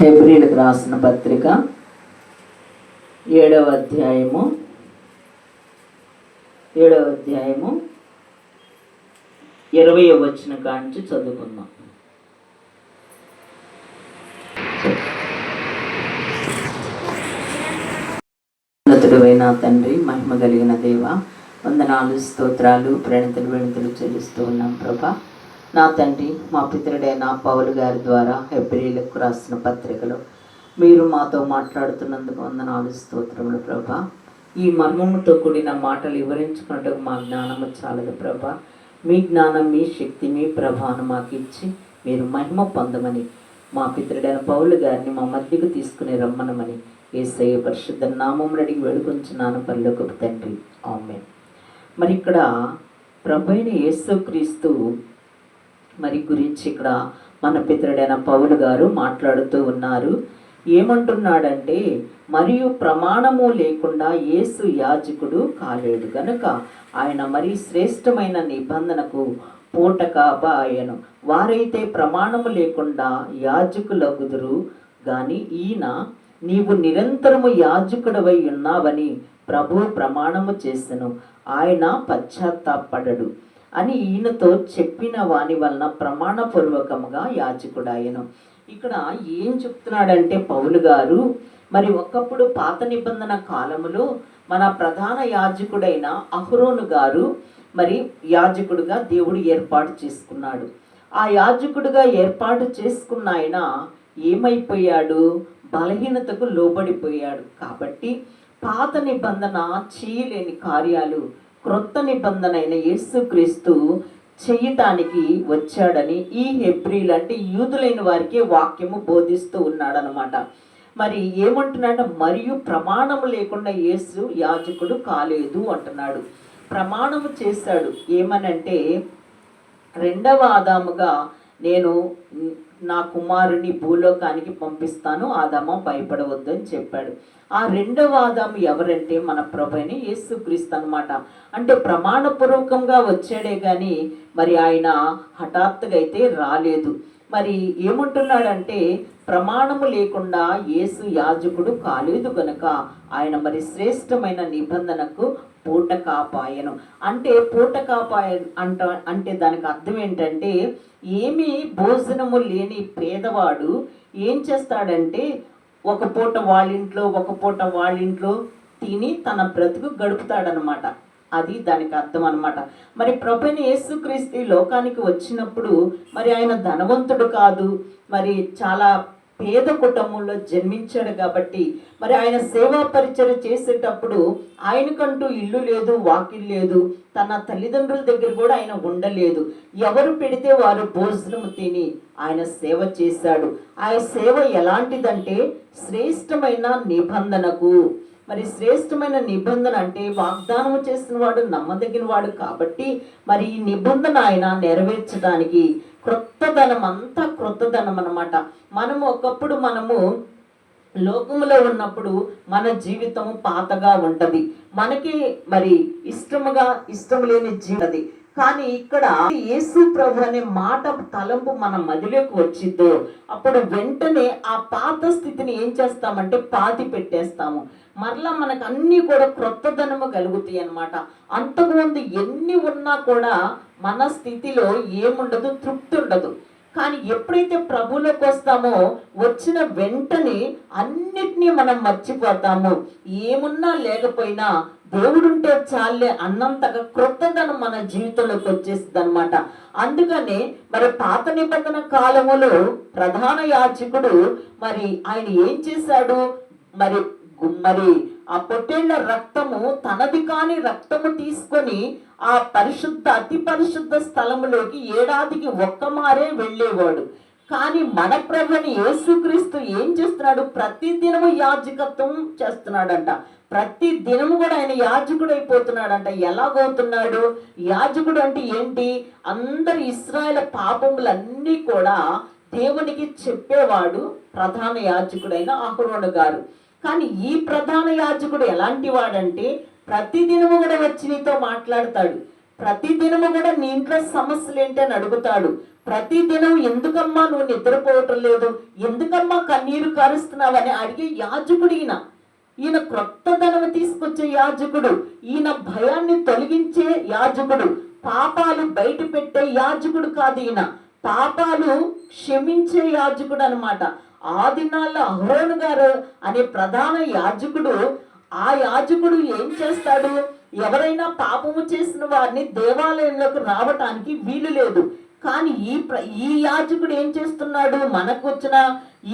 హెబ్రీలకు రాసిన పత్రిక 7వ అధ్యాయము 20వ వచనం కాంచి చదువుకుందాం. ఉన్నతుడైన తండ్రి, మహిమ కలిగిన దేవ, వందనాలు, స్తోత్రాలు, ప్రణతులు చెల్లిస్తూ ఉన్నాం ప్రభా. నా తండ్రి, మా పితరుడైన పౌలు గారి ద్వారా హెబ్రీలకు రాసిన పత్రికలో మీరు మాతో మాట్లాడుతున్నందుకు వందనాలు, స్తోత్రములు ప్రభా. ఈ మర్మముతో కూడిన మాటలు వివరించుకున్నట్టుకు మా జ్ఞానము చాలదు ప్రభా. మీ జ్ఞానం, మీ శక్తి, మీ ప్రభావం మాకు ఇచ్చి మీరు మహిమ పొందమని మా పితరుడైన పౌలు గారిని మా మధ్యకు తీసుకుని రమ్మనమని యేసయ్య పరిశుద్ధ నామం అడిగి వేడుకొంచున్నాను పరలోకపు తండ్రి, ఆమేన్. మరి ఇక్కడ ప్రభువైన యేసుక్రీస్తు మరి గురించి ఇక్కడ మన పితరుడైన పౌలు గారు మాట్లాడుతూ ఉన్నారు. ఏమంటున్నాడంటే, మరియు ప్రమాణము లేకుండా యేసు యాజకుడు కాలేడు గనుక ఆయన మరి శ్రేష్టమైన నిబంధనకు పూటకాబాయను. వారైతే ప్రమాణము లేకుండా యాజకులగుదురు గాని ఈయన నీవు నిరంతరము యాజకుడవై ఉన్నావని ప్రభు ప్రమాణము చేసెను, ఆయన పశ్చాత్తాపడడు అని ఈయనతో చెప్పిన వాని వలన ప్రమాణపూర్వకముగా యాజకుడాయను. ఇక్కడ ఏం చెప్తున్నాడంటే పౌలు గారు, మరి ఒకప్పుడు పాత నిబంధన కాలములో మన ప్రధాన యాజకుడైన అహరోను గారు మరి యాజకుడుగా దేవుడు ఏర్పాటు చేసుకున్నాడు. ఆ యాజకుడుగా ఏర్పాటు చేసుకున్న ఆయన ఏమైపోయాడు? బలహీనతకు లోబడిపోయాడు. కాబట్టి పాత నిబంధన చేయలేని కార్యాలు క్రొత్త నిబంధన అయిన యేసుక్రీస్తు చేయటానికి వచ్చాడని ఈ హెబ్రీలు అంటే యూదులైన వారికి వాక్యము బోధిస్తూ ఉన్నాడనమాట. మరి ఏమంటున్నాడు? మరియు ప్రమాణము లేకుండా యేసు యాజకుడు కాలేదు అంటున్నాడు. ప్రమాణము చేశాడు. ఏమనంటే, రెండవ ఆదాముగా నేను నా కుమారుని భూలోకానికి పంపిస్తాను, ఆదాము భయపడవద్దు అని చెప్పాడు. ఆ రెండవ ఆదాము ఎవరంటే మన ప్రభువైన యేసుక్రీస్తు అనమాట. అంటే ప్రమాణపూర్వకంగా వచ్చాడే కానీ మరి ఆయన హఠాత్తుగా అయితే రాలేదు. మరి ఏమంటున్నాడంటే, ప్రమాణము లేకుండా యేసు యాజకుడు కాలేదు గనుక ఆయన మరి శ్రేష్టమైన నిబంధనకు పూటకాపాయను. అంటే పూటకాపాయ అంటే దానికి అర్థం ఏంటంటే, ఏమీ భోజనము లేని పేదవాడు ఏం చేస్తాడంటే ఒక పూట వాళ్ళింట్లో ఒక పూట వాళ్ళింట్లో తిని తన బ్రతుకు గడుపుతాడనమాట. అది దానికి అర్థం అనమాట. మరి ప్రభువైన యేసుక్రీస్తు లోకానికి వచ్చినప్పుడు మరి ఆయన ధనవంతుడు కాదు, మరి చాలా పేద కుటుంబంలో జన్మించాడు. కాబట్టి మరి ఆయన సేవా పరిచయం చేసేటప్పుడు ఆయనకంటూ ఇల్లు లేదు, వాకిల్ లేదు, తన తల్లిదండ్రుల దగ్గర కూడా ఆయన ఉండలేదు. ఎవరు పెడితే వారు భోజనం తిని ఆయన సేవ చేశాడు. ఆయన సేవ ఎలాంటిదంటే శ్రేష్టమైన నిబంధనకు. మరి శ్రేష్టమైన నిబంధన అంటే వాగ్దానం చేసిన వాడు నమ్మదగిన వాడు. కాబట్టి మరి ఈ నిబంధన ఆయన నెరవేర్చడానికి క్రొత్తదనం, అంతా క్రొత్తదనం అన్నమాట. ఒకప్పుడు మనము లోకములో ఉన్నప్పుడు మన జీవితము పాతగా ఉంటది, మనకి మరి ఇష్టం లేని జీవితం. కానీ ఇక్కడ యేసు ప్రభు అనే మాట తలంపు మన మదిలోకి వచ్చిద్దో అప్పుడు వెంటనే ఆ పాత స్థితిని ఏం చేస్తామంటే పాతి పెట్టేస్తాము. మరలా మనకు అన్నీ కూడా క్రొత్తదనము కలుగుతాయి అన్నమాట. అంతకుముందు ఎన్ని ఉన్నా కూడా మన స్థితిలో ఏముండదు, తృప్తి ఉండదు. కానీ ఎప్పుడైతే ప్రభువులోకి వస్తామో వచ్చిన వెంటనే అన్నిటినీ మనం మర్చిపోతాము. ఏమున్నా లేకపోయినా దేవుడుంటే చాలే అన్నంతగా క్రొత్తదనం మన జీవితంలోకి వచ్చేస్తుంది అనమాట. అందుకనే మరి పాత నిబంధన కాలములో ప్రధాన యాజకుడు మరి ఆయన ఏం చేశాడు? మరి ఆ పొట్టేళ్ల రక్తము తనది కాని రక్తము తీసుకొని ఆ అతి పరిశుద్ధ స్థలములోకి ఏడాదికి ఒక్కమారే వెళ్ళేవాడు. కానీ మన ప్రభుని యేసుక్రీస్తు ఏం చేస్తున్నాడు? ప్రతి దినము యాజకత్వం చేస్తున్నాడంట. ప్రతి దినము కూడా ఆయన యాజకుడు అయిపోతున్నాడంట. ఎలాగవుతున్నాడు? యాజకుడు అంటే ఏంటి? అందరి ఇశ్రాయేలు పాపములన్నీ కూడా దేవునికి చెప్పేవాడు ప్రధాన యాజకుడైన అహరోను గారు. కానీ ఈ ప్రధాన యాజకుడు ఎలాంటి వాడంటే ప్రతిదినము కూడా వచ్చి నీతో మాట్లాడతాడు. ప్రతి దినము కూడా నీ ఇంట్లో సమస్యలు ఏంటి అని అడుగుతాడు. ప్రతి దినం ఎందుకమ్మా నువ్వు నిద్రపోవటం లేదు, ఎందుకమ్మా కన్నీరు కారుస్తున్నావని అడిగే యాజకుడు ఈయన క్రొత్తదనం తీసుకొచ్చే యాజకుడు, ఈయన భయాన్ని తొలగించే యాజకుడు, పాపాలు బయట పెట్టే యాజకుడు కాదు ఈయన, పాపాలు క్షమించే యాజకుడు అనమాట. ఆ దినాల్లో అహరోను గారు అనే ప్రధాన యాజకుడు, ఆ యాజకుడు ఏం చేస్తాడు, ఎవరైనా పాపము చేసిన వారిని దేవాలయంలోకి రావటానికి వీలు లేదు. కానీ ఈ యాజకుడు ఏం చేస్తున్నాడు, మనకు వచ్చిన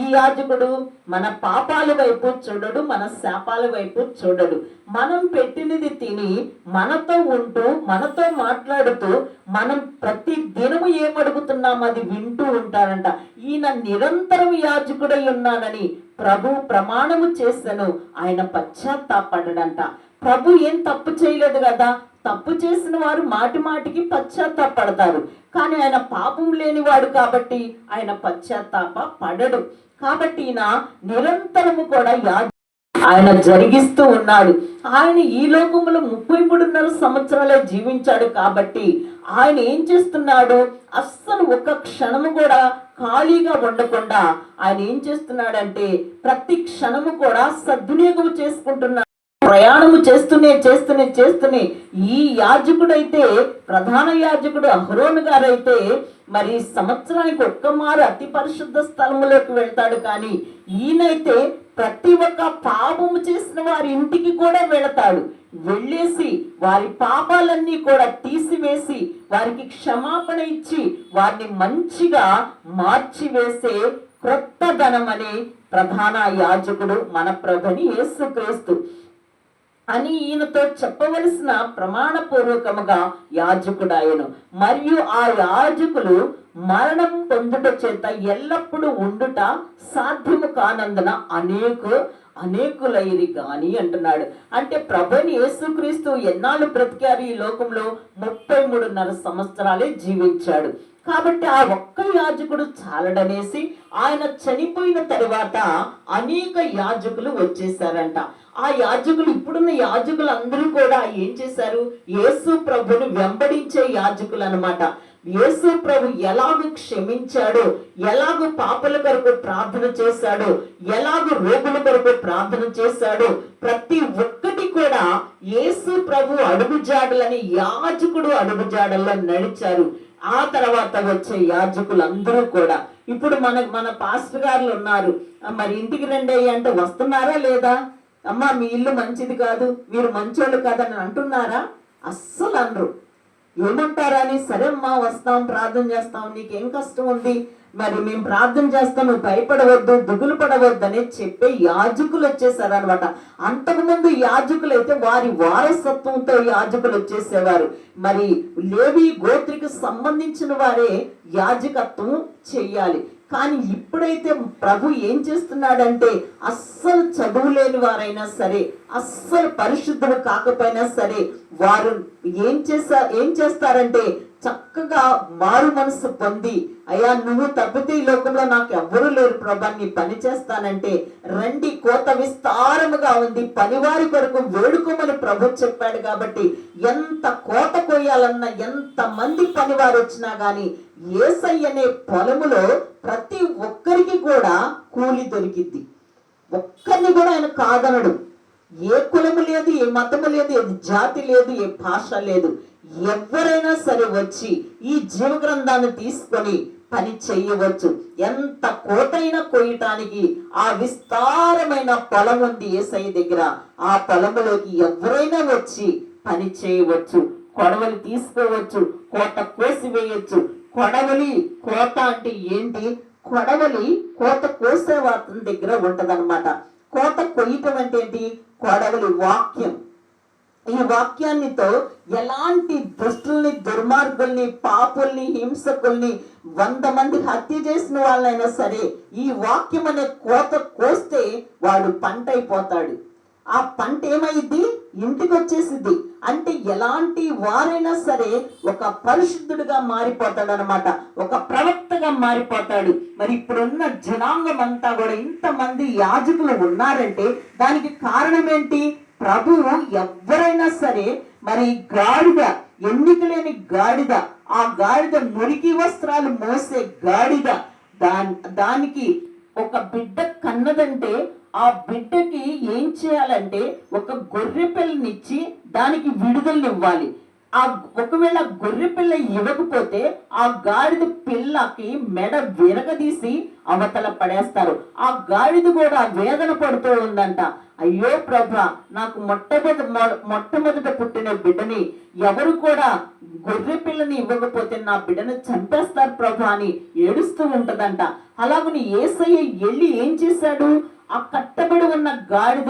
ఈ యాజకుడు మన పాపాల వైపు చూడడు, మన శాపాల వైపు చూడడు. మనం పెట్టినది తిని మనతో ఉంటూ మనతో మాట్లాడుతూ మనం ప్రతి దినము ఏమడుగుతున్నాం అది వింటూ ఉంటారంట. ఈయన నిరంతరం యాజకుడై ఉన్నానని ప్రభు ప్రమాణము చేశాను, ఆయన పశ్చాత్తాపడ్డాడంట. ప్రభు ఏం తప్పు చేయలేదు కదా, తప్పు చేసిన వారు మాటి మాటికి పశ్చాత్తాపడతారు, కానీ ఆయన పాపం లేనివాడు కాబట్టి ఆయన పశ్చాత్తాప పడడు. కాబట్టి ఈయన నిరంతరము కూడా ఆయన జరిగిస్తూ ఉన్నాడు. ఆయన ఈ లోకంలో 33.5 సంవత్సరాలే జీవించాడు కాబట్టి ఆయన ఏం చేస్తున్నాడు, అస్సలు ఒక క్షణము కూడా ఖాళీగా ఉండకుండా ఆయన ఏం చేస్తున్నాడంటే ప్రతి క్షణము కూడా సద్వినియోగం చేసుకుంటున్నాడు. ప్రయాణము చేస్తూనే ఈ యాజకుడైతే, ప్రధాన యాజకుడు అహరోను గారైతే మరి సంవత్సరానికి ఒక్కమారు అతి పరిశుద్ధ స్థలములోకి వెళ్తాడు. కానీ ఈయనైతే ప్రతి ఒక్క పాపము చేసిన వారి ఇంటికి కూడా వెళతాడు. వెళ్ళేసి వారి పాపాలన్నీ కూడా తీసివేసి వారికి క్షమాపణ ఇచ్చి వారిని మంచిగా మార్చివేసే క్రొత్తదనం అనే ప్రధాన యాజకుడు మన ప్రభుని యేసుక్రీస్తు అని ఈయనతో చెప్పవలసిన ప్రమాణపూర్వకముగా యాజకుడాయను. మరియు ఆ యాజకులు మరణం పొందుట చేత ఎల్లప్పుడూ ఉండుట సాధ్యము కానందున అనేకులైరి గాని అంటున్నాడు. అంటే ప్రభుని యేసుక్రీస్తు ఎన్నాళ్ళు బ్రతికారు ఈ లోకంలో, 33.5 సంవత్సరాలే జీవించాడు. కాబట్టి ఆ ఒక్క యాజకుడు చాలడనేసి ఆయన చనిపోయిన తరువాత అనేక యాజకులు వచ్చేసారంట. ఆ యాజకులు, ఇప్పుడున్న యాజకులు అందరూ కూడా ఏం చేశారు, యేసు ప్రభుని వెంబడించే యాజకులు అనమాట. యేసు ప్రభు ఎలాగూ క్షమించాడో, ఎలాగూ పాపల కొరకు ప్రార్థన చేశాడో, ఎలాగూ రోగుల కొరకు ప్రార్థన చేశాడో, ప్రతి ఒక్కటి కూడా యేసు ప్రభు అడుగుజాడలని యాజకుడు అడుగుజాడల్లో నడిచారు. ఆ తర్వాత వచ్చే యాజకులు అందరూ కూడా ఇప్పుడు మన పాస్టర్ గారులు ఉన్నారు, మరి ఇంటికి రండి అంటే వస్తున్నారా లేదా, అమ్మా మీ ఇల్లు మంచిది కాదు, మీరు మంచోళ్ళు కాదని అంటున్నారా, అస్సలు అనరు. ఏమంటారా అని, సరే అమ్మా వస్తాం, ప్రార్థన చేస్తాం, నీకేం కష్టం ఉంది, మరి మేము ప్రార్థన చేస్తాం, నువ్వు భయపడవద్దు, దిగులు పడవద్దు అని చెప్పే యాజకులు వచ్చేసారు అనమాట. అంతకుముందు యాజకులు అయితే వారి వారసత్వంతో యాజకులు వచ్చేసేవారు. మరి లేవి గోత్రికి సంబంధించిన వారే యాజకత్వం చెయ్యాలి. కానీ ఇప్పుడైతే ప్రభు ఏం చేస్తున్నాడంటే అస్సలు చదువు లేని వారైనా సరే, అస్సలు పరిశుద్ధులు కాకపోయినా సరే, వారు ఏం చేస్తారంటే చక్కగా మారు మనసు పొంది, అయ్యా నువ్వు తప్పితే ఈ లోకంలో నాకు ఎవ్వరూ లేరు ప్రభా, నీ పని చేస్తానంటే రండి, కోత విస్తారముగా ఉంది, పనివారి కొరకు వేడుకోమని ప్రభు చెప్పాడు. కాబట్టి ఎంత కోత కొయ్యాలన్నా, ఎంత మంది పనివారు వచ్చినా గాని యేసయ్య అనే పొలములో ప్రతి ఒక్కరికి కూడా కూలి దొరికిద్ది. ఒక్కరిని కూడా ఆయన కాదనడు. ఏ కులము లేదు, ఏ మతము లేదు, ఏ జాతి లేదు, ఏ భాష లేదు. ఎవరైనా సరే వచ్చి ఈ జీవ గ్రంథాన్ని తీసుకొని పని చేయవచ్చు. ఎంత కోతైనా కొయ్యటానికి ఆ విస్తారమైన పొలం ఉంది యేసయ్య దగ్గర. ఆ పొలంలోకి ఎవరైనా వచ్చి పని చేయవచ్చు, కొడవలి తీసుకోవచ్చు, కోత కోసివేయచ్చు. కొడవలి కోత అంటే ఏంటి, కొడవలి కోత కోసే వాతం దగ్గర ఉంటదన్నమాట. కోత కొయ్యటం అంటే ఏంటి, కొడవలి వాక్యం. ఈ వాక్యాన్నితో ఎలాంటి దుష్టుల్ని, దుర్మార్గుల్ని, పాపుల్ని, హింసకుల్ని, 100 మంది హత్య చేసిన వాళ్ళైనా సరే ఈ వాక్యం అనే కోత కోస్తే వాడు పంట అయిపోతాడు. ఆ పంట ఏమైంది, ఇంటికి వచ్చేసిద్ది. అంటే ఎలాంటి వారైనా సరే ఒక పరిశుద్ధుడిగా మారిపోతాడు అనమాట, ఒక ప్రవక్తగా మారిపోతాడు. మరి ఇప్పుడున్న జనాంగం అంతా కూడా ఇంతమంది యాజకులు ఉన్నారంటే దానికి కారణం ఏంటి, ప్రభువు ఎవరైనా సరే మరి గాడిద ఎన్నిక లేని గాడిద, ఆ గాడిద మురికి వస్త్రాలు మోసే గాడిద, దానికి ఒక బిడ్డ కన్నదంటే ఆ బిడ్డకి ఏం చేయాలంటే ఒక గొర్రె పిల్లనిచ్చి దానికి విడుదలనివ్వాలి. ఒకవేళ గొర్రె పిల్ల ఇవ్వకపోతే ఆ గాడిద పిల్లకి మెడ విరగదీసి అవతల పడేస్తారు. ఆ గాడిద కూడా వేదన పడుతూ ఉందంట. అయ్యో ప్రభా, నాకు మొట్టమొదట పుట్టిన బిడ్డని ఎవరు కూడా గొర్రె పిల్లని ఇవ్వకపోతే నా బిడ్డను చంపేస్తారు ప్రభా అని ఏడుస్తూ ఉంటదంట. అలాగని యేసయ్య వెళ్ళి ఏం చేశాడు? ఆ కట్టబడి ఉన్న గాడిద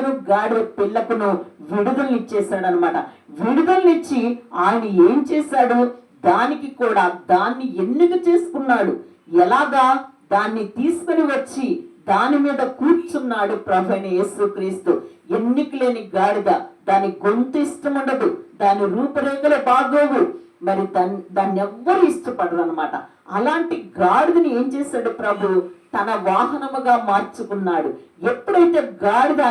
పిల్లకును విడుదలనిచ్చేశాడు అనమాట. విడుదలనిచ్చి ఆయన ఏం చేశాడు? దానికి కూడా దాన్ని ఎన్నిక చేసుకున్నాడు. ఎలాగా? దాన్ని తీసుకుని వచ్చి దాని మీద కూర్చున్నాడు ప్రభువైన యేసుక్రీస్తు. ఎన్నిక లేని గాడిద, దాని గొంతు ఇష్టం ఉండదు, దాని రూపురేఖలు బాగోవు, మరి దాన్ని ఎవ్వరు ఇష్టపడరు అనమాట. అలాంటి గాడిదని ఏం చేశాడు ప్రభు? తన వాహనముగా మార్చుకున్నాడు. ఎప్పుడైతే గాడిద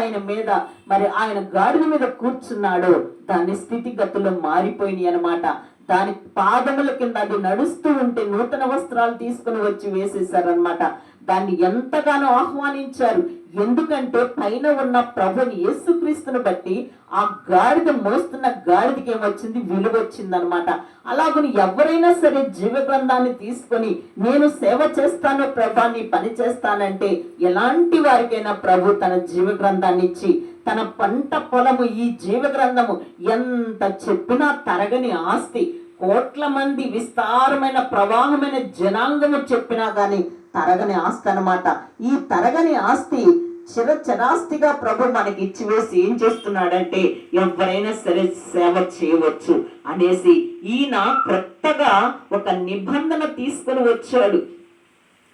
ఆయన గాడిద మీద కూర్చున్నాడో దాని స్థితిగతులు మారిపోయినాయి అనమాట. దాని పాదముల కింద అది నడుస్తూ ఉంటే నూతన వస్త్రాలు తీసుకుని వచ్చి వేసేసారనమాట. దాన్ని ఎంతగానో ఆహ్వానించారు. ఎందుకంటే పైన ఉన్న ప్రభుని యేసుక్రీస్తుని బట్టి ఆ గాడిద మోస్తున్న గాడిదకి ఏమొచ్చింది? విలువ వచ్చిందనమాట. అలాగని ఎవరైనా సరే జీవ గ్రంథాన్ని తీసుకొని నేను సేవ చేస్తాను ప్రభా, నీ పని చేస్తానంటే ఎలాంటి వారికైనా ప్రభు తన జీవ గ్రంథాన్ని ఇచ్చి, తన పంట పొలము ఈ జీవ గ్రంథము ఎంత చెప్పినా తరగని ఆస్తి, కోట్ల మంది విస్తారమైన ప్రవాహమైన జనాంగము చెప్పినా కానీ తరగని ఆస్తి అనమాట. ఈ తరగని ఆస్తి చిరచరాస్తిగా ప్రభు మనకి ఇచ్చివేసి ఏం చేస్తున్నాడంటే ఎవరైనా సరే సేవ చేయవచ్చు అనేసి ఈయన కొత్తగా ఒక నిబంధన తీసుకొని వచ్చాడు.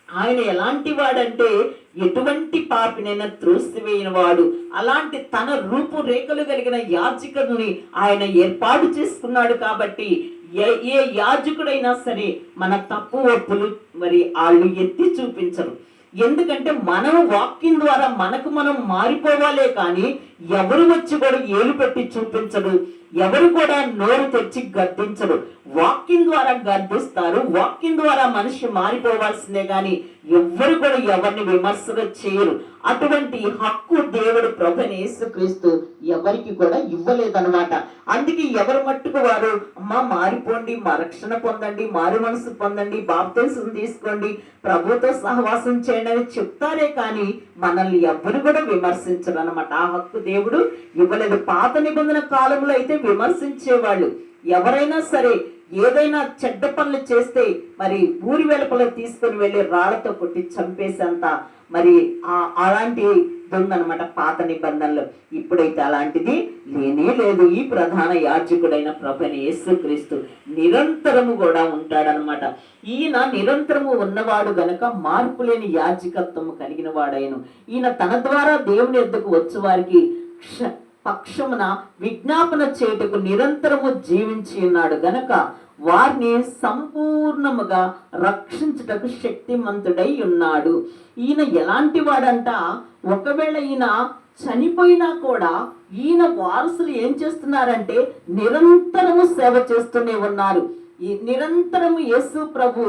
ఆయన ఎలాంటి వాడంటే ఎటువంటి పాపినైనా త్రోసివేయని వాడు. అలాంటి తన రూపురేఖలు కలిగిన యాజకుడిని ఆయన ఏర్పాటు చేసుకున్నాడు. కాబట్టి ఏ యాజకుడైనా సరే మన తప్పు ఒప్పులు మరి వాళ్ళు ఎత్తి చూపించరు. ఎందుకంటే మనం వాక్యం ద్వారా మనం మారిపోవాలే కానీ ఎవరు వచ్చి కూడా ఏలు పెట్టి చూపించడు, ఎవరు కూడా నోరు తెచ్చి గద్దించరు. వాక్యం ద్వారా గద్దిస్తారు, వాక్యం ద్వారా మనిషి మారిపోవాల్సిందే కానీ ఎవ్వరు కూడా ఎవరిని విమర్శలు చేయరు. అటువంటి హక్కు దేవుడు ప్రభువైన యేసుక్రీస్తు ఎవరికి కూడా ఇవ్వలేదన్నమాట. అందుకే ఎవరు మట్టుకు వారు మారిపోండి, మా రక్షణ పొందండి, మారు మనసు పొందండి, బాప్తిసం తీసుకోండి, ప్రభుతో సహవాసం చేయండి అని చెప్తారే కానీ మనల్ని ఎవ్వరు కూడా విమర్శించరు అనమాట. ఆ హక్కు దేవుడు ఇవ్వలేదు. పాత నిబంధన కాలంలో అయితే విమర్శించేవాళ్ళు. ఎవరైనా సరే ఏదైనా చెడ్డ పనులు చేస్తే మరి ఊరి వెలుపల తీసుకొని వెళ్ళి రాళ్లతో కొట్టి చంపేసేంత మరి అలాంటి ఉందన్నమాట పాత నిబంధనలు. ఇప్పుడైతే అలాంటిది లేనే లేదు. ఈ ప్రధాన యాజకుడైన ప్రభువైన యేసుక్రీస్తు నిరంతరము కూడా ఉంటాడనమాట. ఈయన నిరంతరము ఉన్నవాడు గనక మార్పు లేని యాజకత్వము కలిగిన వాడైన ఈయన తన ద్వారా దేవుని యొద్దకు వచ్చే వారికి పక్షమున విజ్ఞాపన చేయుటకు నిరంతరము జీవించి ఉన్నాడు గనక వారిని సంపూర్ణముగా రక్షించుటకు శక్తిమంతుడై ఉన్నాడు. ఈయన ఎలాంటి వాడంట? ఒకవేళ ఈయన చనిపోయినా కూడా ఈయన వారసులు ఏం చేస్తున్నారంటే నిరంతరము సేవ చేస్తూనే ఉన్నారు. ఈ నిరంతరము యేసు ప్రభు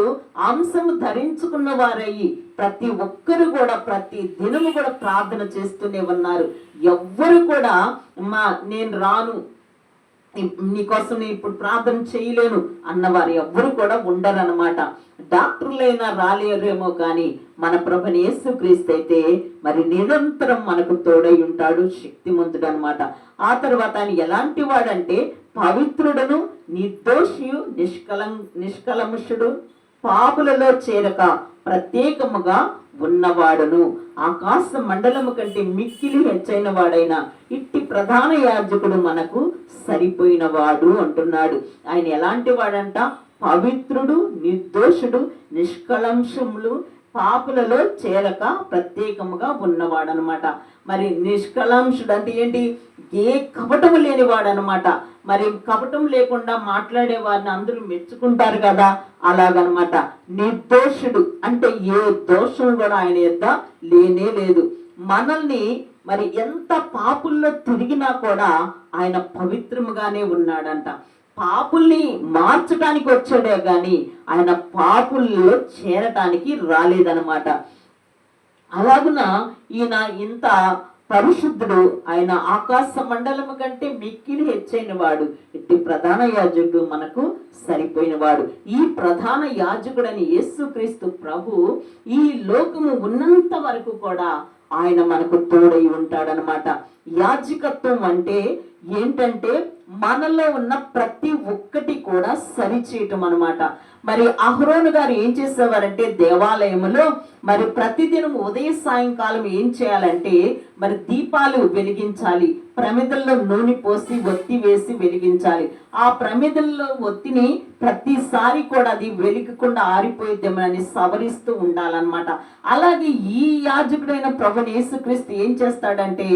అంశము ధరించుకున్న వారయ్యి ప్రతి ఒక్కరు కూడా ప్రతి దినము కూడా ప్రార్థన చేస్తూనే ఉన్నారు. ఎవ్వరు కూడా నేను రాను, నీకోసం నేను ఇప్పుడు ప్రార్థన చేయలేను అన్నవారు ఎవ్వరు కూడా ఉండరన్నమాట. డాక్టర్లైనా రాలేరేమో కానీ మన ప్రభువైన యేసుక్రీస్తు అయితే మరి నిరంతరం మనకు తోడై ఉంటాడు, శక్తిమంతుడు అనమాట. ఆ తర్వాత ఆయన ఎలాంటి వాడంటే పవిత్రుడను, నిర్దోషియు, నిష్కలముషుడు, పాపులలో చేరక ప్రత్యేకముగా ఉన్నవాడును, ఆకాశ మండలము కంటే మిక్కిలి హెచ్చైన వాడైన ఇట్టి ప్రధాన యాజకుడు మనకు సరిపోయిన వాడు అంటున్నాడు. ఆయన ఎలాంటి వాడంట? పవిత్రుడు, నిర్దోషుడు, నిష్కలంశములు, పాపులలో చేరక ప్రత్యేకముగా ఉన్నవాడు అనమాట. మరి నిష్కలంశుడు అంటే ఏంటి? ఏ కపటము లేనివాడు అనమాట. మరి కపటం లేకుండా మాట్లాడే వారిని అందరూ మెచ్చుకుంటారు కదా, అలాగనమాట. నిర్దోషుడు అంటే ఏ దోషం కూడా ఆయన యొద్ద లేనే లేదు. మనల్ని మరి ఎంత పాపుల్లో తిరిగినా కూడా ఆయన పవిత్రముగానే ఉన్నాడంట. పాపుల్ని మార్చడానికి వచ్చాడే కానీ ఆయన పాపుల్లో చేరటానికి రాలేదనమాట. అలాగున ఈయన ఇంత పరిశుద్ధుడు, ఆయన ఆకాశ మండలము కంటే మిక్కిలి హెచ్చైన వాడు, ఇట్టి ప్రధాన యాజకుడు మనకు సరిపోయిన వాడు. ఈ ప్రధాన యాజకుడని యేసుక్రీస్తు ప్రభు ఈ లోకము ఉన్నంత వరకు కూడా ఆయన మనకు తోడై ఉంటాడనమాట. యాజకత్వం అంటే ఏంటంటే మనలో ఉన్న ప్రతి ఒక్కటి కూడా సరిచేయటం అనమాట. మరి అహరోను గారు ఏం చేసేవారంటే దేవాలయంలో మరి ప్రతిదినం ఉదయ సాయంకాలం ఏం చేయాలంటే మరి దీపాలు వెలిగించాలి, ప్రమిదల్లో నూనె పోసి ఒత్తి వేసి వెలిగించాలి. ఆ ప్రమిదల్లో ఒత్తిని ప్రతిసారి కూడా అది వెలిగకుండా ఆరిపోయిద్దేమని సవరిస్తూ ఉండాలన్నమాట. అలాగే ఈ యాజకుడైన ప్రభువు యేసుక్రీస్తు ఏం చేస్తాడంటే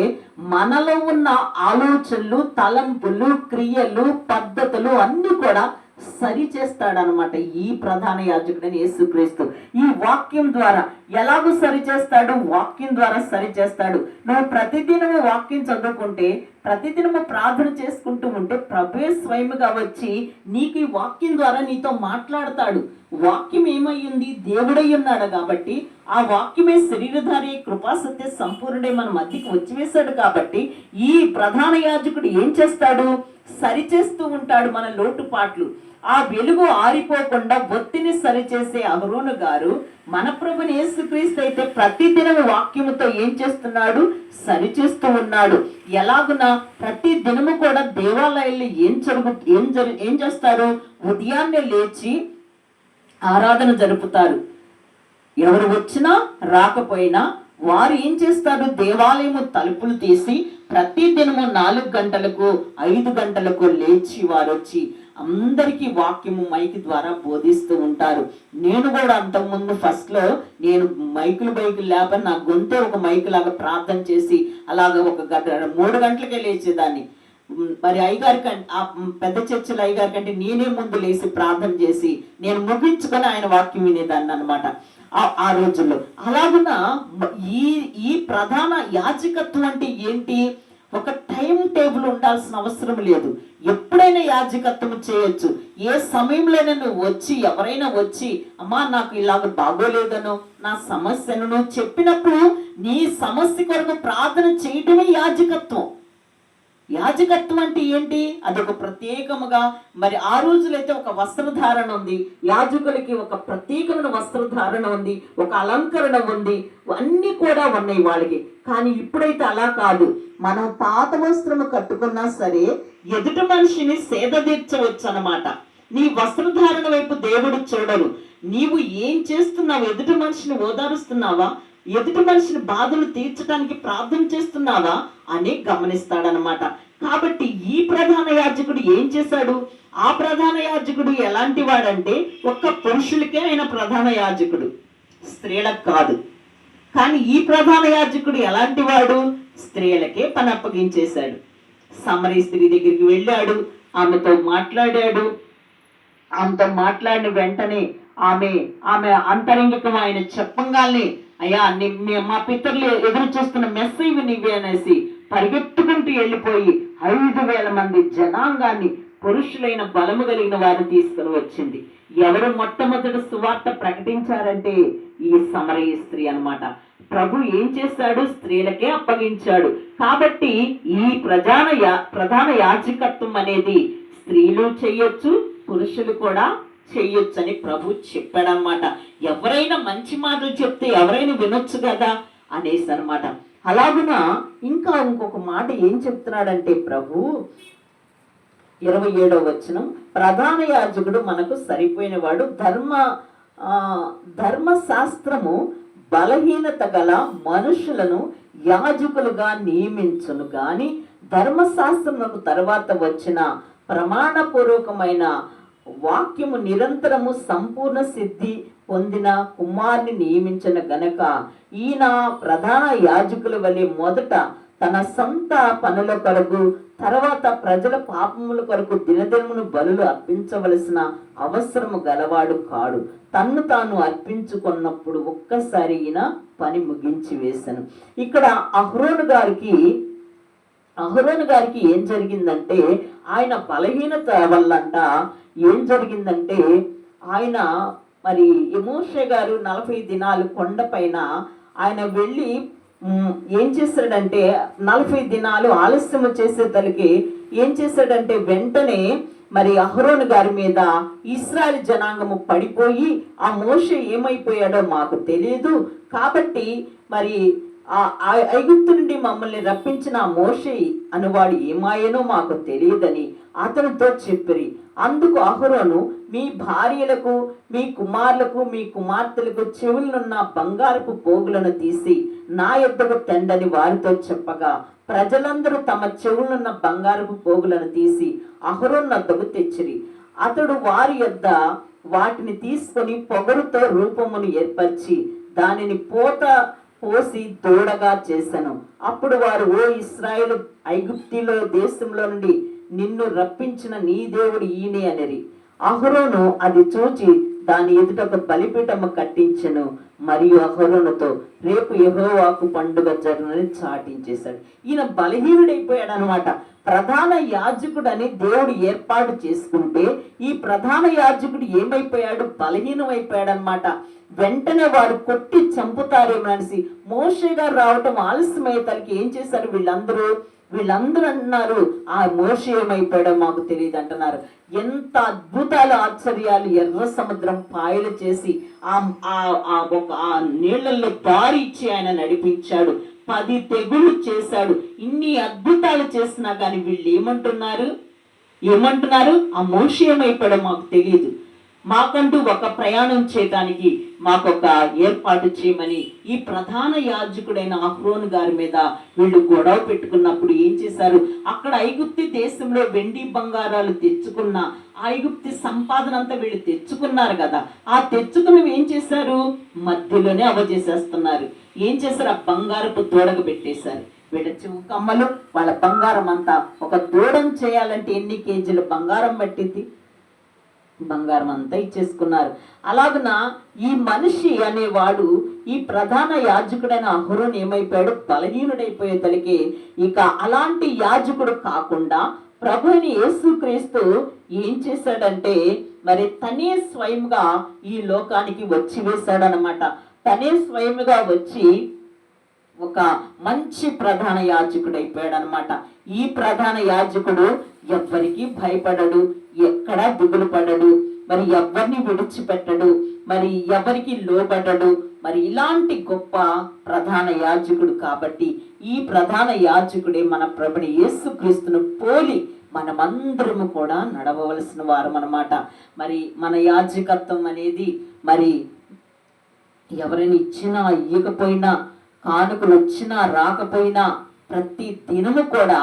మనలో ఉన్న ఆలోచనలు, తలంపులు, క్రియలు, పద్ధతులు అన్ని కూడా సరి చేస్తాడనమాట. ఈ ప్రధాన యాజకుడైన యేసుక్రీస్తు ఈ వాక్యం ద్వారా ఎలాగో సరి చేస్తాడు, వాక్యం ద్వారా సరి చేస్తాడు. నువ్వు ప్రతిదినము వాక్యం చదువుకుంటే, ప్రతిదినము ప్రార్థన చేసుకుంటూ ఉంటే ప్రభువే స్వయముగా వచ్చి నీకు ఈ వాక్యం ద్వారా నీతో మాట్లాడతాడు. వాక్యం ఏమయ్యింది? దేవుడై ఉన్నాడు కాబట్టి ఆ వాక్యమే శరీరధారి కృపాసత్య సంపూర్ణుడే మన మధ్యకి వచ్చివేశాడు కాబట్టి ఈ ప్రధాన యాజకుడు ఏం చేస్తాడు? సరిచేస్తూ ఉంటాడు మన లోటుపాట్లు. ఆ వెలుగు ఆరిపోకుండా ఒత్తిని సరిచేసే అహరోను గారు మన ప్రభుని యేసుక్రీస్తు అయితే ప్రతిదినం వాక్యముతో ఏం చేస్తున్నాడు? సరిచేస్తూ ఉన్నాడు. ఎలాగున ప్రతి దినము కూడా దేవాలయాల్లో ఏం చేస్తారు? ఉదయాన్నే లేచి ఆరాధన జరుపుతారు. ఎవరు వచ్చినా రాకపోయినా వారు ఏం చేస్తారు? దేవాలయము తలుపులు తీసి ప్రతి దినము 4 గంటలకు 5 గంటలకు లేచి వారు వచ్చి అందరికీ వాక్యము మైక్ ద్వారా బోధిస్తూ ఉంటారు. నేను కూడా అంతకుముందు ఫస్ట్లో నేను మైకులు లేపని నా గొంతే ఒక మైకు లాగా ప్రార్థన చేసి అలాగ 3 గంటలకే లేచేదాన్ని. మరి అయ్యగారి కంటే ఆ పెద్ద చర్చల అయ్యగారి కంటే నేనే ముందు లేచి ప్రార్థన చేసి నేను ముగించుకొని ఆయన వాక్యం వినేదాన్ని అనమాట ఆ రోజుల్లో. అలాగున ఈ ప్రధాన యాజకత్వం అంటే ఏంటి? ఒక టైం టేబుల్ ఉండాల్సిన అవసరం లేదు. ఎప్పుడైనా యాజకత్వం చేయొచ్చు. ఏ సమయంలోనే నువ్వు వచ్చి ఎవరైనా వచ్చి అమ్మా నాకు ఇలాగ బాగోలేదను నా సమస్యను చెప్పినప్పుడు నీ సమస్య కొరకు ప్రార్థన చేయటమే యాజకత్వం. యాజకత్వం అంటే ఏంటి? అదొక ప్రత్యేకముగా మరి ఆ రోజులైతే ఒక వస్త్రధారణ ఉంది, యాజకులకి ఒక ప్రత్యేకమైన వస్త్రధారణ ఉంది, ఒక అలంకరణ ఉంది, అన్నీ కూడా ఉన్నాయి వాళ్ళకి. కానీ ఇప్పుడైతే అలా కాదు. మనం పాత వస్త్రము కట్టుకున్నా సరే ఎదుటి మనిషిని సేద తీర్చవచ్చు అన్నమాట. నీ వస్త్రధారణ వైపు దేవుడు చూడరు. నీవు ఏం చేస్తున్నావు? ఎదుటి మనిషిని ఓదారుస్తున్నావా? ఎదుటి మనిషిని బాధలు తీర్చడానికి ప్రార్థన చేస్తున్నావా అని గమనిస్తాడనమాట. కాబట్టి ఈ ప్రధాన యాజకుడు ఏం చేశాడు? ఆ ప్రధాన యాజకుడు ఎలాంటి వాడంటే ఒక్క పురుషులకే ఆయన ప్రధాన యాజకుడు, స్త్రీలకు కాదు. కానీ ఈ ప్రధాన యాజకుడు ఎలాంటి వాడు? స్త్రీలకే పని అప్పగించేశాడు. సమరీ స్త్రీ దగ్గరికి వెళ్ళాడు, ఆమెతో మాట్లాడాడు. ఆమెతో మాట్లాడిన వెంటనే ఆమె అంతరంగికం ఆయన చెప్పంగానే అయ్యా మా పితరులు ఎదురు చూస్తున్న మెస్సేజ్ నీవే అనేసి పరిగెత్తుకుంటూ వెళ్ళిపోయి 5,000 మంది జనాంగాన్ని, పురుషులైన బలము కలిగిన వారిని తీసుకుని వచ్చింది. ఎవరు మొట్టమొదటి సువార్త ప్రకటించారంటే ఈ సమరయ స్త్రీ అన్నమాట. ప్రభు ఏం చేశాడు? స్త్రీలకే అప్పగించాడు. కాబట్టి ఈ ప్రధాన యాజకత్వం అనేది స్త్రీలు చెయ్యొచ్చు, పురుషులు కూడా చెయ్యొచ్చని ప్రభు చెప్పాడనమాట. ఎవరైనా మంచి మాటలు చెప్తే ఎవరైనా వినొచ్చు కదా అనేసి అనమాట. అలాగున ఇంకొక మాట ఏం చెప్తున్నాడంటే ప్రభు 27వ వచనం, ప్రధాన యాజకుడు మనకు సరిపోయిన వాడు, ధర్మశాస్త్రము బలహీనత గల మనుషులను యాజకులుగా నియమించును గాని ధర్మశాస్త్రమునకు తర్వాత వచ్చిన ప్రమాణపూర్వకమైన వాక్యము నిరంతరము సంపూర్ణ సిద్ధి పొందిన కుమార్ని నియమించిన గనక ఈయన ప్రధాన యాజకుల వలె మొదట తన సొంత పనుల కొరకు, తర్వాత ప్రజల పాపముల కొరకు దినదినమును బలులు అర్పించవలసిన అవసరము గలవాడు కాడు. తన్ను తాను అర్పించుకున్నప్పుడు ఒక్కసారి ఈయన పని ముగించి వేశాను. ఇక్కడ అహరోను గారికి అహరోను గారికి ఏం జరిగిందంటే ఆయన బలహీనత వల్లంట ఏం జరిగిందంటే ఆయన మరి మోషే గారు 40 దినాలు కొండపైన ఆయన వెళ్ళి ఏం చేశాడంటే 40 దినాలు ఆలస్యం చేసేసరికి ఏం చేశాడంటే వెంటనే మరి అహరోను గారి మీద ఇశ్రాయేల్ జనాంగము పడిపోయి ఆ మోషే ఏమైపోయాడో మాకు తెలియదు, కాబట్టి మరి ఆ ఐగుప్తు నుండి మమ్మల్ని రప్పించిన ఆ మోషే అనువాడు ఏమాయనో మాకు తెలియదని అతనితో చెప్పిరి. అందుకు అహరోను, మీ భార్యలకు, మీ కుమారులకు, మీ కుమార్తెలకు చెవులనున్న బంగారపు పోగులను తీసి నా యొద్దకు తెండని వారితో చెప్పగా, ప్రజలందరూ తమ చెవులున్న బంగారపు పోగులను తీసి అహరోను వద్దకు తెచ్చిరి. అతడు వారి యొద్ద వాటిని తీసుకొని పొగరుతో రూపమును ఏర్పరిచి దానిని పోసి దూడగా చేశాను. అప్పుడు వారు, ఓ ఇశ్రాయేలు, ఐగుప్తిలో దేశంలో నుండి నిన్ను రప్పించిన నీ దేవుడు ఈయనే అనిరి. అహరోను అది చూచి దాని ఎదుట ఒక బలిపీఠము కట్టించెను మరియు అహరోనుతో, రేపు యెహోవాకు పండుగ జరుగునని చాటించేశాడు. ఈయన బలహీనుడైపోయాడు అనమాట. ప్రధాన యాజకుడని దేవుడు ఏర్పాటు చేసుకుంటే ఈ ప్రధాన యాజకుడు ఏమైపోయాడు? బలహీనమైపోయాడు అనమాట. వెంటనే వారు కొట్టి చంపుతారేమో అనేసి మోషే గారు రావటం ఆలస్యమయ్యేసరికి ఏం చేశారు వీళ్ళందరూ అంటున్నారు, ఆ మోషే ఏమైపోయాడో మాకు తెలియదు అంటున్నారు. ఎంత అద్భుతాలు, ఆశ్చర్యాలు! ఎర్ర సముద్రం పాయలు చేసి ఆ నీళ్లలో దారి ఇచ్చి ఆయన నడిపించాడు. 10 తెగుళ్ళు చేశాడు. ఇన్ని అద్భుతాలు చేసినా కానీ వీళ్ళు ఏమంటున్నారు? ఆ మోషే ఏమైపోయాడో మాకు తెలియదు, మాకంటూ ఒక ప్రయాణం చేయడానికి మాకొక ఏర్పాటు చేయమని ఈ ప్రధాన యాజకుడైన అహరోను గారి మీద వీళ్ళు గొడవ పెట్టుకున్నప్పుడు ఏం చేశారు? అక్కడ ఐగుప్తి దేశంలో వెండి బంగారాలు తెచ్చుకున్న ఐగుప్తి సంపాదన అంతా వీళ్ళు తెచ్చుకున్నారు కదా, ఆ తెచ్చుకున్నవి ఏం చేశారు? మధ్యలోనే అవజేసేస్తున్నారు. ఏం చేశారు? ఆ బంగారపు దూడకు పెట్టేశారు. వీళ్ళ చెవు కమ్మలు, వాళ్ళ బంగారం అంతా ఒక దూడం చేయాలంటే ఎన్ని కేజీలు బంగారం పట్టింది? బంగారం అంతా ఇచ్చేసుకున్నారు. అలాగున ఈ మనిషి అనేవాడు, ఈ ప్రధాన యాజకుడైన అహరోను ఏమైపోయాడు? బలహీనుడైపోయేసరికి ఇక అలాంటి యాజకుడు కాకుండా ప్రభువుని యేసుక్రీస్తు ఏం చేశాడంటే మరి తనే స్వయంగా ఈ లోకానికి వచ్చి వేశాడనమాట. తనే స్వయంగా వచ్చి ఒక మంచి ప్రధాన యాజకుడు అయిపోయాడు అనమాట. ఈ ప్రధాన యాజకుడు ఎవ్వరికి భయపడడు, ఎక్కడా దిగులు పడడు, మరి ఎవరిని విడిచిపెట్టడు, మరి ఎవరికి లోబడడు. మరి ఇలాంటి గొప్ప ప్రధాన యాజకుడు కాబట్టి ఈ ప్రధాన యాజకుడే మన ప్రభుని యేసుక్రీస్తును పోలి మనమందరము కూడా నడవవలసిన వారం అన్నమాట. మరి మన యాజకత్వం అనేది మరి ఎవరిని ఇచ్చినా ఇయ్యకపోయినా, కానుకలు వచ్చినా రాకపోయినా ప్రతి దినము కూడా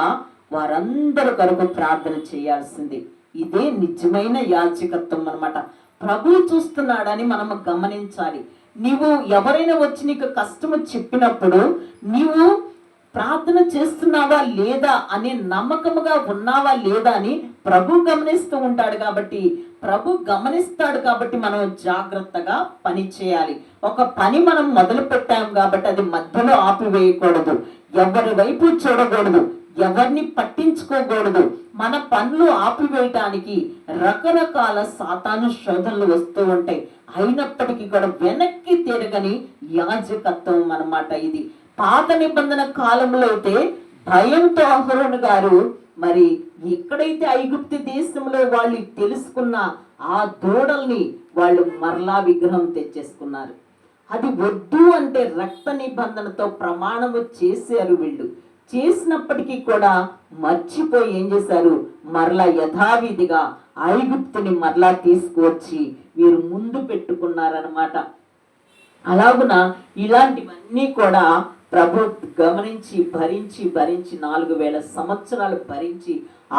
వారందరి కొరకు ప్రార్థన చేయాల్సింది. ఇదే నిజమైన యాజకత్వం అన్నమాట. ప్రభువు చూస్తున్నాడని మనము గమనించాలి. నీవు ఎవరైనా వచ్చి నీకు కష్టము చెప్పినప్పుడు నీవు ప్రార్థన చేస్తున్నావా లేదా అనే నమ్మకముగా ఉన్నావా లేదా అని ప్రభు గమనిస్తూ ఉంటాడు. కాబట్టి ప్రభు గమనిస్తాడు కాబట్టి మనం జాగ్రత్తగా పని చేయాలి. ఒక పని మనం మొదలు పెట్టాం కాబట్టి అది మధ్యలో ఆపివేయకూడదు, ఎవరి వైపు చూడకూడదు, ఎవరిని పట్టించుకోకూడదు. మన పనులు ఆపివేయటానికి రకరకాల సాతాను శోధనలు వస్తూ ఉంటాయి. అయినప్పటికీ కూడా వెనక్కి తిరగని యాజకత్వం అన్నమాట ఇది. పాత నిబంధన కాలంలో అయితే భయంతో అహరోను గారు మరి ఎక్కడైతే ఐగుప్తు దేశంలో వాళ్ళు తెలుసుకున్న ఆ దూడల్ని వాళ్ళు మరలా విగ్రహం తెచ్చేసుకున్నారు. అది వద్దు అంటే రక్త నిబంధనతో ప్రమాణము చేశారు. వీళ్ళు చేసినప్పటికీ కూడా మర్చిపోయి ఏం చేశారు? మరలా యథావిధిగా ఐగుప్తుని మరలా తీసుకువచ్చి వీరు ముందు పెట్టుకున్నారనమాట. అలాగున ఇలాంటివన్నీ కూడా ప్రభు గమనించి భరించి 4000 సంవత్సరాలు భరించి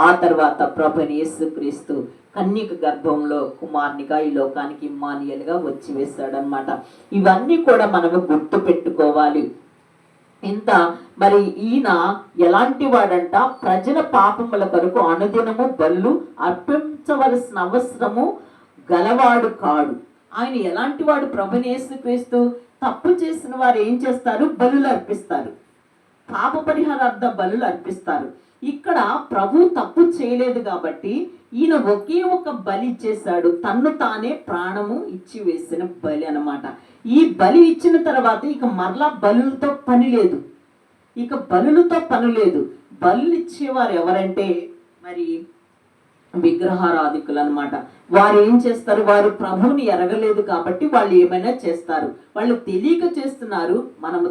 ఆ తర్వాత ప్రభుని యేసుక్రీస్తు కన్యక గర్భంలో కుమారునిగా ఈ లోకానికి ఇమ్మానుయేలుగా వచ్చి వేశాడనమాట. ఇవన్నీ కూడా మనము గుర్తు పెట్టుకోవాలి. ఇంత మరి ఈయన ఎలాంటి వాడంట? ప్రజల పాపముల కొరకు అనుదినము బలులు అర్పించవలసిన అవసరము గలవాడు కాడు. ఆయన ఎలాంటి వాడు? ప్రభుని యేసుక్రీస్తు తప్పు చేసిన వారు ఏం చేస్తారు? బలులు అర్పిస్తారు, పాప పరిహారార్థ బలులు అర్పిస్తారు. ఇక్కడ ప్రభు తప్పు చేయలేదు కాబట్టి ఈయన ఒకే ఒక బలి ఇచ్చేశాడు, తన్ను తానే ప్రాణము ఇచ్చి వేసిన బలి అన్నమాట. ఈ బలి ఇచ్చిన తర్వాత ఇక మరలా బలులతో పని లేదు, ఇక బలులతో పని లేదు. బలు ఇచ్చేవారు ఎవరంటే మరి విగ్రహారాధికులు అనమాట. వారు ఏం చేస్తారు, వారు ప్రభువుని ఎరగలేదు కాబట్టి వాళ్ళు ఏమైనా చేస్తారు. వాళ్ళు తెలియక చేస్తున్నారు, మనము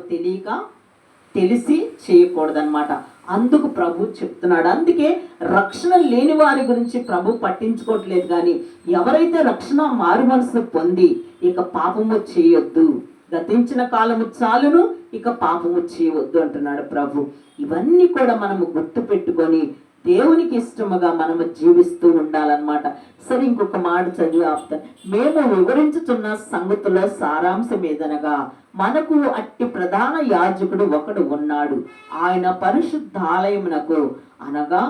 తెలిసి చేయకూడదన్నమాట. అందుకు ప్రభు చెప్తున్నాడు. అందుకే రక్షణ లేని వారి గురించి ప్రభు పట్టించుకోవట్లేదు. కానీ ఎవరైతే రక్షణ మారు మనసు పొంది ఇక పాపము చేయొద్దు, గతించిన కాలము చాలును, ఇక పాపము చేయవద్దు అంటున్నాడు ప్రభు. ఇవన్నీ కూడా మనము గుర్తు పెట్టుకొని దేవునికి ఇష్టముగా మనము జీవిస్తూ ఉండాలన్నమాట. సరే, ఇంకొక మాట చదివి ఆపుతాను. మేము వివరించుతున్న సంగతుల సారాంశం ఏదనగా, మనకు అట్టి ప్రధాన యాజకుడు ఒకడు ఉన్నాడు. ఆయన పరిశుద్ధాలయమునకు అనగా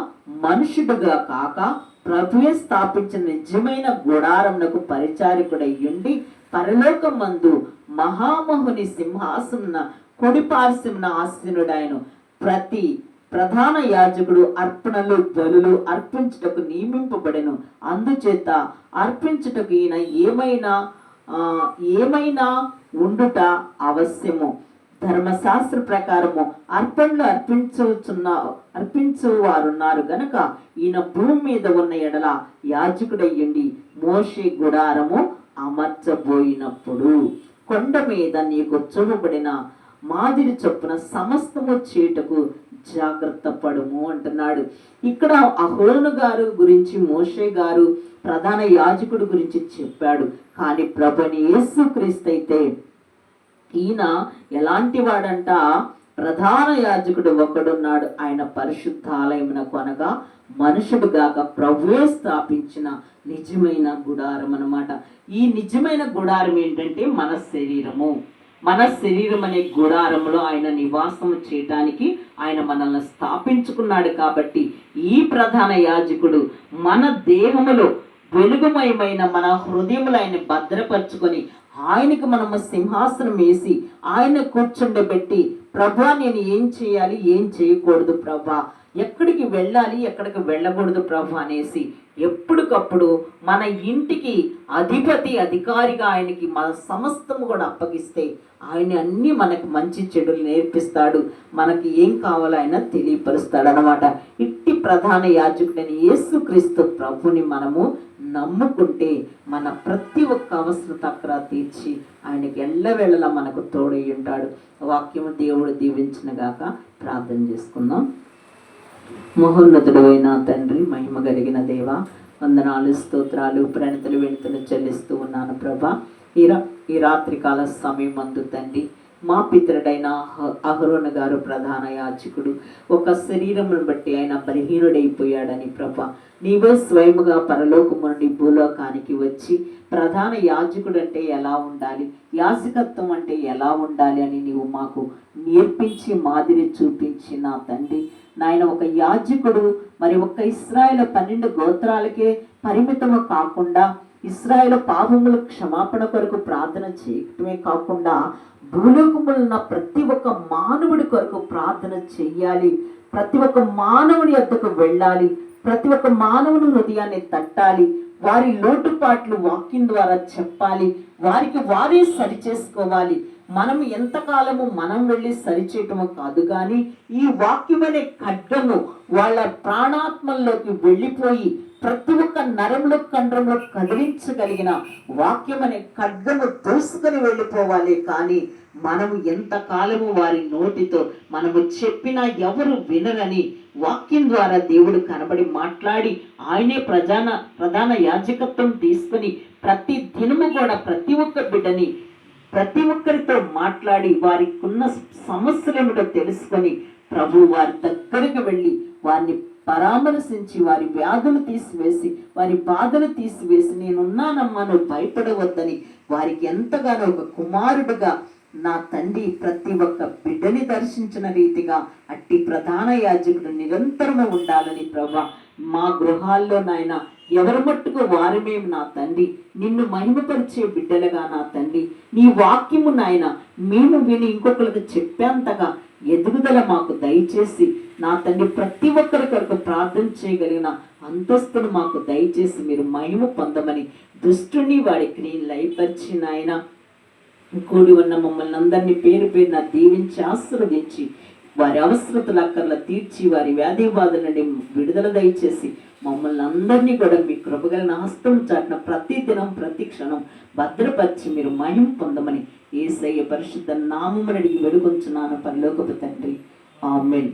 మనుషుడుగా కాక ప్రభువే స్థాపించిన నిజమైన గుడారమునకు పరిచారకుడయ్యుండి పరలోకమందు మహామహుని సింహాసన కుడిపార్శ్వమున ఆసీనుడైన ప్రతి ప్రధాన యాజకుడు అర్పణలు బలులు అర్పించుటకు నియమింపబడెను. అందుచేత అర్పించుటకు ఈయన ఏమైనా ఉండుట అవశ్యము. ధర్మశాస్త్ర ప్రకారము అర్పణలు అర్పించు వారున్నారు గనక ఈయన భూమి మీద ఉన్న ఎడల యాజకుడయ్యండి. మోషే గుడారము అమర్చబోయినప్పుడు కొండ మీద నీకు చూపబడిన మాదిరి చొప్పున సమస్తము చేయుటకు జాగ్రత్త పడుము అంటున్నాడు. ఇక్కడ అహరోను గారు గురించి మోషే గారు ప్రధాన యాజకుడు గురించి చెప్పాడు. కానీ ప్రభుని యేసుక్రీస్తు అయితే ఈయన ఎలాంటి వాడంట, ప్రధాన యాజకుడు ఒకడున్నాడు. ఆయన పరిశుద్ధాలయమునకు అనగా మనుషుడుగాక ప్రభువే స్థాపించిన నిజమైన గుడారం అన్నమాట. ఈ నిజమైన గుడారం ఏంటంటే మన శరీరము. మన శరీరం అనే గుడారంలో ఆయన నివాసం చేయటానికి ఆయన మనల్ని స్థాపించుకున్నాడు. కాబట్టి ఈ ప్రధాన యాజకుడు మన దేహములో వెలుగుమయమైన మన హృదయములు ఆయన భద్రపరుచుకొని ఆయనకు మనము సింహాసనం వేసి ఆయన కూర్చుండబెట్టి, ప్రభా నేను ఏం చేయాలి, ఏం చేయకూడదు ప్రభా, ఎక్కడికి వెళ్ళాలి, ఎక్కడికి వెళ్ళకూడదు ప్రభు అనేసి ఎప్పటికప్పుడు మన ఇంటికి అధికారిగా ఆయనకి మన సమస్తము కూడా అప్పగిస్తే ఆయన అన్ని మనకి మంచి చెడులు నేర్పిస్తాడు. మనకి ఏం కావాలో ఆయన తెలియపరుస్తాడు అన్నమాట. ఇట్టి ప్రధాన యాజకుడైన యేసుక్రీస్తు ప్రభుని మనము నమ్ముకుంటే మన ప్రతి ఒక్క అవసరత అక్కడ తీర్చి ఆయనకి ఎల్లవేళలా మనకు తోడై ఉంటాడు. వాక్యము దేవుడు దీవించిన గాక. ప్రార్థన చేసుకుందాం. మహోన్నతుడు అయిన తండ్రి, మహిమ కలిగిన దేవ, వందనాలు, స్తోత్రాలు, ప్రణతులు వెంటనే చెల్లిస్తూ ఉన్నాను ప్రభా. ఈ రాత్రికాల సమయం అందు తండ్రి, మా పితరుడైన అహరోను గారు ప్రధాన యాజకుడు ఒక శరీరమును బట్టి ఆయన బలహీనుడైపోయాడని ప్రభా, నీవే స్వయముగా పరలోకము నుండి భూలోకానికి వచ్చి ప్రధాన యాజకుడు అంటే ఎలా ఉండాలి, యాజకత్వం అంటే ఎలా ఉండాలి అని నీవు మాకు నేర్పించి మాదిరి చూపించి నా తండ్రి నాయన, ఒక యాజకుడు మరి ఒక ఇశ్రాయేలు 12 గోత్రాలకే పరిమితము కాకుండా ఇశ్రాయేలు పాపముల క్షమాపణ కొరకు ప్రార్థన చేయటమే కాకుండా భూలోకములున్న ప్రతి ఒక్క మానవుడి కొరకు ప్రార్థన చెయ్యాలి. ప్రతి ఒక్క మానవుడి వద్దకు వెళ్ళాలి. ప్రతి ఒక్క మానవుని హృదయాన్ని తట్టాలి. వారి లోటుపాట్లు వాక్యం ద్వారా చెప్పాలి. వారికి వారే సరిచేసుకోవాలి. మనం ఎంతకాలము మనం వెళ్ళి సరిచేయటము కాదు, కానీ ఈ వాక్యం అనే ఖడ్గము వాళ్ళ ప్రాణాత్మల్లోకి వెళ్ళిపోయి ప్రతి ఒక్క నరంలో కండ్రంలో కదిలించగలిగిన వాక్యం అనే ఖడ్గము దూసుకొని వెళ్ళిపోవాలి. కానీ మనము ఎంతకాలము వారి నోటితో మనము చెప్పినా ఎవరు వినరని వాక్యం ద్వారా దేవుడు కనబడి మాట్లాడి ఆయనే ప్రధాన యాజకత్వం తీసుకొని ప్రతి దినము కూడా ప్రతి ఒక్క బిడ్డని ప్రతి ఒక్కరితో మాట్లాడి వారికి ఉన్న సమస్యలు ఏమిటో తెలుసుకొని ప్రభు వారి దగ్గరికి వెళ్ళి వారిని పరామర్శించి వారి వ్యాధులు తీసివేసి వారి బాధలు తీసివేసి నేనున్నానమ్మా, నువ్వు భయపడవద్దని వారికి ఎంతగానో ఒక కుమారుడుగా నా తండ్రి ప్రతి ఒక్క బిడ్డని దర్శించిన రీతిగా అట్టి ప్రధాన యాజకుడు నిరంతరము ఉండాలని ప్రభా, మా గృహాల్లో నాయన ఎవరి మట్టుకు వారమేమి నా తండ్రి నిన్ను మహిమపరిచే బిడ్డలుగా నా తండ్రి నీ వాక్యము నాయన మేము విని ఇంకొకరికి చెప్పేంతగా ఎదుగుదల మాకు దయచేసి నా తండ్రి ప్రతి ఒక్కరి కొరకు ప్రార్థన చేయగలిగిన అంతస్తును మాకు దయచేసి మీరు మహిమ పొందమని దుష్టుని వాడి క్రియలు లయపరిచి నాయన కూడి ఉన్న మమ్మల్ని అందరినీ పేరు పేరున దీవించి ఆశీర్వదించి వారి అవసరతల అక్కర్ల తీర్చి వారి వ్యాధి బాధల నుండి విడుదల దయచేసి మమ్మల్ని అందరినీ కూడా మీ కృపగలిగిన హస్తం చాటిన ప్రతి దినం ప్రతి క్షణం భద్రపరిచి మీరు మహిమ పొందమని యేసయ్య పరిశుద్ధ నామమున అడిగి వేడుకొంచున్నాను పరలోకపు తండ్రి. ఆమేన్.